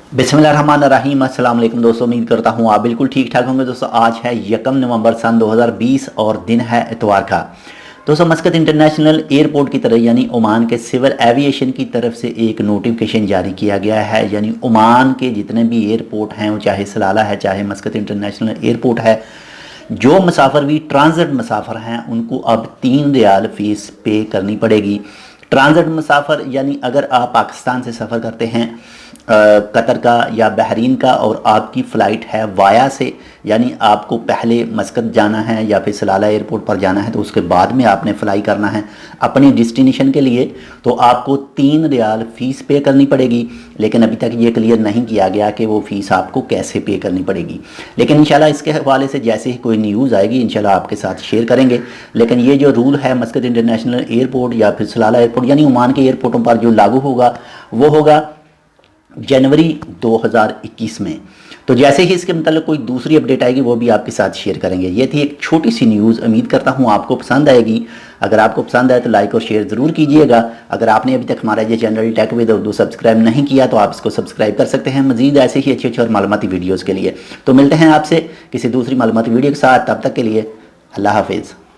बिस्मिल्लाहिर्रहमानिर्रहीम। अस्सलाम वालेकुम दोस्तों, उम्मीद करता हूँ आप बिल्कुल ठीक ठाक होंगे। दोस्तों आज है 1 नवंबर सन 2020 और दिन है इतवार का। दोस्तों मस्कत इंटरनेशनल एयरपोर्ट की तरफ यानी ओमान के सिविल एविएशन की तरफ से एक नोटिफिकेशन जारी किया गया है। यानी ओमान के जितने भी एयरपोर्ट हैं, वो चाहे सलाला है चाहे मस्कत इंटरनेशनल एयरपोर्ट है, जो मुसाफिर भी ट्रांजिट मुसाफिर हैं उनको अब 3 रियाल फ़ीस पे करनी पड़ेगी। ट्रांजिट मुसाफिर यानी अगर आप पाकिस्तान से सफ़र करते हैं कतर का या बहरीन का और आपकी फ़्लाइट है वाया से, यानी आपको पहले मस्कत जाना है या फिर सलाला एयरपोर्ट पर जाना है, तो उसके बाद में आपने फ़्लाई करना है अपनी डेस्टिनेशन के लिए, तो आपको 3 रियाल फ़ीस पे करनी पड़ेगी। लेकिन अभी तक ये क्लियर नहीं किया गया कि वो फ़ीस आपको कैसे पे करनी पड़ेगी। लेकिन इंशाल्लाह इसके हवाले से जैसे ही कोई न्यूज़ आएगी इंशाल्लाह आपके साथ शेयर करेंगे। लेकिन ये जो रूल है मस्कत इंटरनेशनल एयरपोर्ट या फिर सलाला एयरपोर्ट यानी ओमान के एयरपोर्टों पर जो लागू होगा वो होगा जनवरी 2021 में। तो जैसे ही इसके मतलब कोई दूसरी अपडेट आएगी वो भी आपके साथ शेयर करेंगे। ये थी एक छोटी सी न्यूज़, उम्मीद करता हूँ आपको पसंद आएगी। अगर आपको पसंद आए तो लाइक और शेयर ज़रूर कीजिएगा। अगर आपने अभी तक हमारा ये channel tech with Urdu subscribe नहीं किया तो आप इसको सब्सक्राइब कर सकते हैं मज़ीद ऐसे ही अच्छे और मालूमाती वीडियोज़ के लिए। तो मिलते हैं आपसे किसी दूसरी मालूमाती वीडियो के साथ, तब तक के लिए अल्लाह हाफिज़।